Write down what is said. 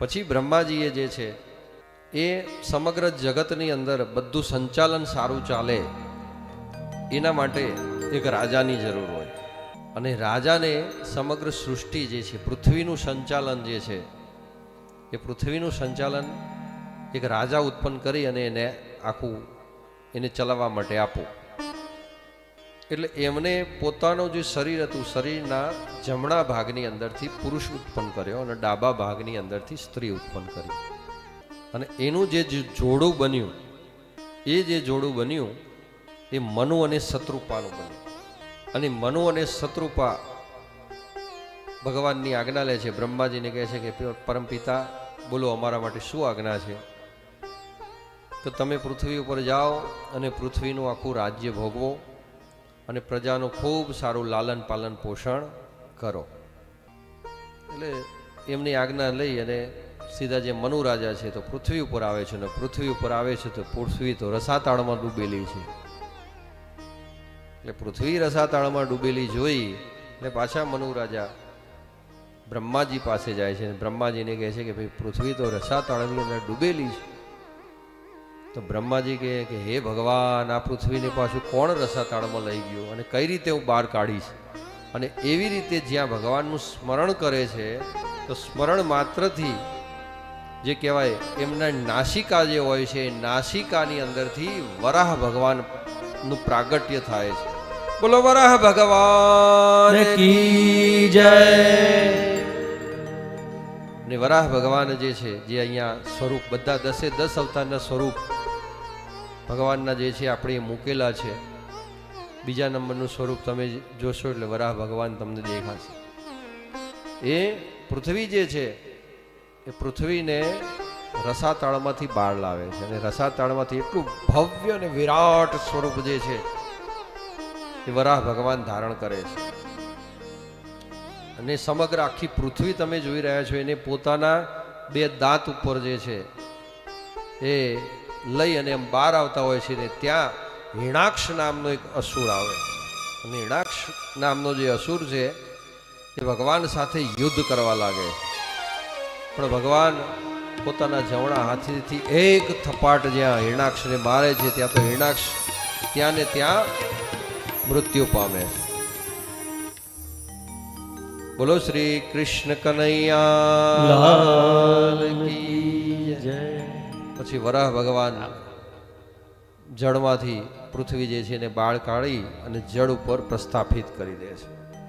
પછી બ્રહ્માજીએ જે છે એ સમગ્ર જગતની અંદર બધું સંચાલન સારું ચાલે એના માટે એક રાજાની જરૂર હોય, અને રાજાને સમગ્ર સૃષ્ટિ જે છે, પૃથ્વીનું સંચાલન જે છે, એ પૃથ્વીનું સંચાલન એક રાજા ઉત્પન્ન કરી અને એને આખું એને ચલાવવા માટે આપવું. એટલે એમને પોતાનું જે શરીર હતું, શરીરના જમણા ભાગની અંદરથી પુરુષ ઉત્પન્ન કર્યો અને ડાબા ભાગની અંદરથી સ્ત્રી ઉત્પન્ન કરી. અને એનું જે જોડું બન્યું, એ જે જોડું બન્યું એ મનુ અને શત્રુપાનું બન્યું. અને મનુ અને શત્રુપા ભગવાનની આજ્ઞા લે છે, બ્રહ્માજીને કહે છે કે પરમપિતા બોલો, અમારા માટે શું આજ્ઞા છે? તો તમે પૃથ્વી ઉપર જાઓ અને પૃથ્વીનું આખું રાજ્ય ભોગવો અને પ્રજાનું ખૂબ સારું લાલન પાલન પોષણ કરો. એટલે એમની આજ્ઞા લઈ અને સીધા જે મનુ રાજા છે તો પૃથ્વી ઉપર આવે છે, અને પૃથ્વી ઉપર આવે છે તો પૃથ્વી તો રસાતાળમાં ડૂબેલી છે. એટલે પૃથ્વી રસાતાળમાં ડૂબેલી જોઈ એટલે પાછા મનુ રાજા બ્રહ્માજી પાસે જાય છે, અને બ્રહ્માજીને કહે છે કે ભાઈ પૃથ્વી તો રસાતાળની અંદર ડૂબેલી છે. તો બ્રહ્માજી કહે કે હે ભગવાન, આ પૃથ્વીને પાછું કોણ રસાતાળમાં લઈ ગયું અને કઈ રીતે હું બહાર કાઢીશ? અને એવી રીતે જ્યાં ભગવાનનું સ્મરણ કરે છે તો સ્મરણ માત્રથી જે કહેવાય એમના નાસિકા જે હોય છે, નાસિકાની અંદરથી વરાહ ભગવાનનું પ્રાગટ્ય થાય છે. બોલો વરાહ ભગવાન કી જય. ને વરાહ ભગવાન જે છે, જે અહીંયા સ્વરૂપ બધા 10 અવતારના સ્વરૂપ ભગવાનના જે છે આપણે મૂકેલા છે. બીજા નંબરનું સ્વરૂપ તમે જોશો એટલે વરાહ ભગવાન તમને દેખાશે. એ પૃથ્વી જે છે એ પૃથ્વીને રસાતાળમાંથી બહાર લાવે છે, અને રસાતાળમાંથી એટલું ભવ્ય અને વિરાટ સ્વરૂપ જે છે એ વરાહ ભગવાન ધારણ કરે છે. અને સમગ્ર આખી પૃથ્વી તમે જોઈ રહ્યા છો, એને પોતાના 2 દાંત ઉપર જે છે એ લઈ અને એમ બહાર આવતા હોય છે. ને ત્યાં હિણાક્ષ નામનો એક અસુર આવે, અને હિણાક્ષ નામનો જે અસુર છે એ ભગવાન સાથે યુદ્ધ કરવા લાગે. પણ ભગવાન પોતાના જમણા હાથથી એક થપાટ જ્યાં હિરણાક્ષને મારે છે ત્યાં તો હિરણાક્ષ ત્યાં ને ત્યાં મૃત્યુ પામે. બોલો શ્રી કૃષ્ણ કનૈયા લાલ કી જય. પછી વરાહ ભગવાન જળમાંથી પૃથ્વી જે છે એને બાળ કાઢી અને જળ ઉપર પ્રસ્થાપિત કરી દે છે.